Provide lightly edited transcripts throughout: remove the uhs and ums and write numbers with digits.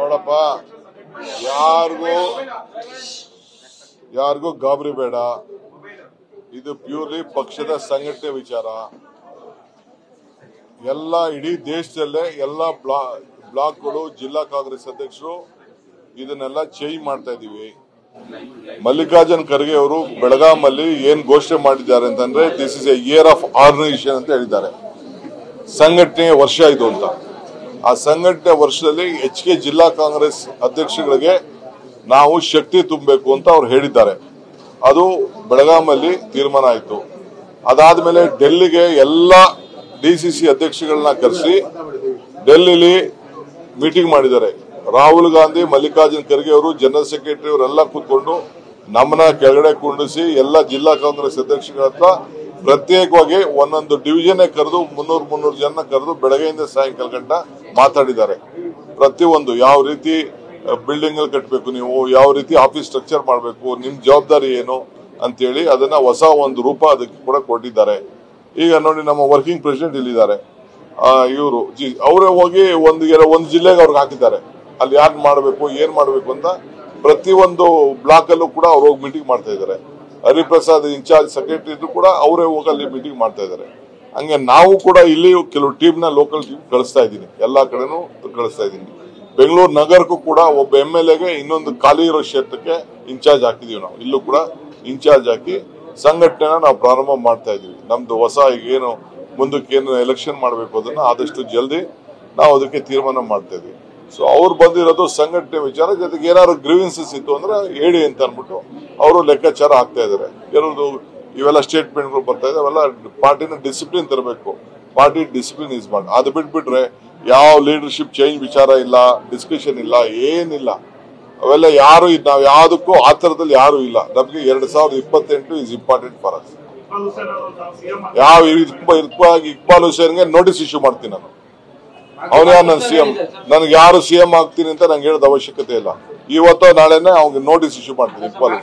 ನೋಡಪ್ಪ, ಯಾರಿಗೂ ಗಾಬರಿ ಬೇಡ. ಇದು ಪ್ಯೂರ್ಲಿ ಪಕ್ಷದ ಸಂಘಟನೆ ವಿಚಾರ. ಎಲ್ಲ ಇಡೀ ದೇಶದಲ್ಲೇ ಎಲ್ಲ ಬ್ಲಾಕ್ಗಳು, ಜಿಲ್ಲಾ ಕಾಂಗ್ರೆಸ್ ಅಧ್ಯಕ್ಷರು ಇದನ್ನೆಲ್ಲ ಚೇಂಜ್ ಮಾಡ್ತಾ ಇದೀವಿ. ಮಲ್ಲಿಕಾರ್ಜುನ್ ಖರ್ಗೆ ಅವರು ಬೆಳಗಾಮಲ್ಲಿ ಏನ್ ಘೋಷಣೆ ಮಾಡಿದ್ದಾರೆ ಅಂತಂದ್ರೆ, this is a year of organisation ಅಂತ ಹೇಳಿದ್ದಾರೆ. ಸಂಘಟನೆಯ ವರ್ಷ ಇದು ಅಂತ. ಆ ಸಂಘಟನೆ ವರ್ಷದಲ್ಲಿ ಹೆಚ್ಚಿಗೆ ಜಿಲ್ಲಾ ಕಾಂಗ್ರೆಸ್ ಅಧ್ಯಕ್ಷಗಳಿಗೆ ನಾವು ಶಕ್ತಿ ತುಂಬಬೇಕು ಅಂತ ಅವ್ರು ಹೇಳಿದ್ದಾರೆ. ಅದು ಬೆಳಗಾಮಲ್ಲಿ ತೀರ್ಮಾನ ಆಯಿತು. ಅದಾದ್ಮೇಲೆ ಡೆಲ್ಲಿಗೆ ಎಲ್ಲ ಡಿಸಿಸಿ ಅಧ್ಯಕ್ಷಗಳನ್ನ ಕರೆಸಿ ಡೆಲ್ಲಿಲಿ ಮೀಟಿಂಗ್ ಮಾಡಿದ್ದಾರೆ. ರಾಹುಲ್ ಗಾಂಧಿ, ಮಲ್ಲಿಕಾರ್ಜುನ್ ಖರ್ಗೆ ಅವರು, ಜನರಲ್ ಸೆಕ್ರೆಟರಿ ಅವರೆಲ್ಲ ಕೂತ್ಕೊಂಡು ನಮ್ಮನ್ನ ಕೆಳಗಡೆ ಕುಂಡಿಸಿ ಎಲ್ಲ ಜಿಲ್ಲಾ ಕಾಂಗ್ರೆಸ್ ಅಧ್ಯಕ್ಷಗಳ ಹತ್ರ ಪ್ರತ್ಯೇಕವಾಗಿ ಒಂದೊಂದು ಡಿವಿಷನ್ ಕರೆದು 300 ಜನ ಕರೆದು ಬೆಳಗ್ಗೆಯಿಂದ ಸಾಯಂಕಾಲ ಗಂಟ ಮಾತಾಡಿದ್ದಾರೆ. ಪ್ರತಿಯೊಂದು ಯಾವ ರೀತಿ ಬಿಲ್ಡಿಂಗ್ ಕಟ್ಟಬೇಕು, ನೀವು ಯಾವ ರೀತಿ ಆಫೀಸ್ ಸ್ಟ್ರಕ್ಚರ್ ಮಾಡಬೇಕು, ನಿಮ್ ಜವಾಬ್ದಾರಿ ಏನು ಅಂತೇಳಿ ಅದನ್ನ ಹೊಸ ಒಂದು ರೂಪ ಅದಕ್ಕೆ ಕೂಡ ಕೊಟ್ಟಿದ್ದಾರೆ. ಈಗ ನೋಡಿ, ನಮ್ಮ ವರ್ಕಿಂಗ್ ಪ್ರೆಸಿಡೆಂಟ್ ಇಲ್ಲಿದ್ದಾರೆ. ಇವರು ಅವರೇ ಹೋಗಿ ಒಂದು ಜಿಲ್ಲೆಗೆ ಅವ್ರಿಗೆ ಹಾಕಿದ್ದಾರೆ. ಅಲ್ಲಿ ಯಾರು ಮಾಡಬೇಕು, ಏನ್ ಮಾಡಬೇಕು ಅಂತ ಪ್ರತಿಯೊಂದು ಬ್ಲಾಕ್ ಅಲ್ಲೂ ಕೂಡ ಅವ್ರು ಹೋಗಿ ಮೀಟಿಂಗ್ ಮಾಡ್ತಾ ಇದ್ದಾರೆ. ಹರಿಪ್ರಸಾದ್ ಇನ್ಚಾರ್ಜ್ ಸೆಕ್ರೆಟರಿ ಕೂಡ ಅವರೇ ಹೋಗಿ ಅಲ್ಲಿ ಮೀಟಿಂಗ್ ಮಾಡ್ತಾ ಇದ್ದಾರೆ. ಹಂಗೆ ನಾವು ಕೂಡ ಇಲ್ಲಿ ಕೆಲವು ಟೀಮ್ನ ಲೋಕಲ್ ಟೀಮ್ ಕಳಿಸ್ತಾ ಇದ್ದೀನಿ, ಎಲ್ಲಾ ಕಡೆನೂ ಕಳಿಸ್ತಾ ಇದ್ದೀನಿ. ಬೆಂಗಳೂರು ನಗರಕ್ಕೂ ಕೂಡ ಒಬ್ಬ MLAಗೆ ಇನ್ನೊಂದು ಖಾಲಿ ಇರೋ ಕ್ಷೇತ್ರಕ್ಕೆ ಇನ್ಚಾರ್ಜ್ ಹಾಕಿದೀವಿ. ನಾವು ಇಲ್ಲೂ ಕೂಡ ಇನ್ಚಾರ್ಜ್ ಹಾಕಿ ಸಂಘಟನೆನ ನಾವು ಪ್ರಾರಂಭ ಮಾಡ್ತಾ ಇದೀವಿ. ನಮ್ದು ಹೊಸ ಏನು ಮುಂದಕ್ಕೆ ಏನು ಎಲೆಕ್ಷನ್ ಮಾಡಬೇಕು ಅದನ್ನ ಆದಷ್ಟು ಜಲ್ದಿ ನಾವು ಅದಕ್ಕೆ ತೀರ್ಮಾನ ಮಾಡ್ತಾ ಇದೀವಿ. ಸೊ ಅವ್ರು ಬಂದಿರೋದು ಸಂಘಟನೆ ವಿಚಾರ. ಜೊತೆಗೆ ಏನಾದ್ರು ಗ್ರೀವೆನ್ಸಸ್ ಇತ್ತು ಅಂದ್ರೆ ಹೇಳಿ ಅಂತ ಅನ್ಬಿಟ್ಟು ಅವರು ಲೆಕ್ಕಾಚಾರ ಹಾಕ್ತಾ ಇದಾರೆ. ಕೆಲವು ಇವೆಲ್ಲ ಸ್ಟೇಟ್ಮೆಂಟ್ಗಳು ಬರ್ತಾ ಇದೆ. ಅವೆಲ್ಲ ಪಾರ್ಟಿನ ಡಿಸಿಪ್ಲಿನ್ ತರಬೇಕು. ಪಾರ್ಟಿ ಡಿಸಿಪ್ಲಿನ್ ಯೂಸ್ ಮಾಡಿ. ಅದು ಬಿಟ್ಬಿಟ್ರೆ ಯಾವ ಲೀಡರ್ಶಿಪ್ ಚೇಂಜ್ ವಿಚಾರ ಇಲ್ಲ, ಡಿಸ್ಕಷನ್ ಇಲ್ಲ, ಏನಿಲ್ಲ. ಅವೆಲ್ಲ ಯಾರು ನಾವು ಯಾವುದಕ್ಕೂ ಆ ತರದಲ್ಲಿ ಯಾರು ಇಲ್ಲ. ನಮ್ಗೆ 2028 ಇಸ್ ಇಂಪಾರ್ಟೆಂಟ್ ಫಾರ್ ಅಸ್. ಯಾವ ಇಕ್ಬಾಲ್ ಹುಸೇನ್ಗೆ ನೋಟಿಸ್ ಇಶ್ಯೂ ಮಾಡ್ತೀನಿ ನಾನು. ಅವ್ನು ಯಾರು ನನ್ನ CM? ನನ್ಗೆ ಯಾರು CM ಆಗ್ತೀನಿ ಅಂತ ನಂಗೆ ಹೇಳೋದ ಅವಶ್ಯಕತೆ ಇಲ್ಲ. ಇವತ್ತೋ ನಾಳೆನೆ ಅವ್ನಿಗೆ ನೋಟಿಸ್ ಇಶ್ಯೂ ಮಾಡ್ತೀನಿ. ಇಕ್ಬಾಲ್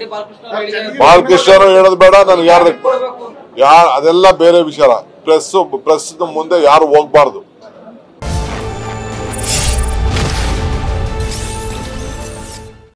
ಬಾಲಕೃಷ್ಣ ಹೇಳೋದು ಬೇಡ. ನನ್ಗೆ ಅದೆಲ್ಲ ಬೇರೆ ವಿಚಾರ. ಪ್ರೆಸ್ ಮುಂದೆ ಯಾರು ಹೋಗ್ಬಾರ್ದು.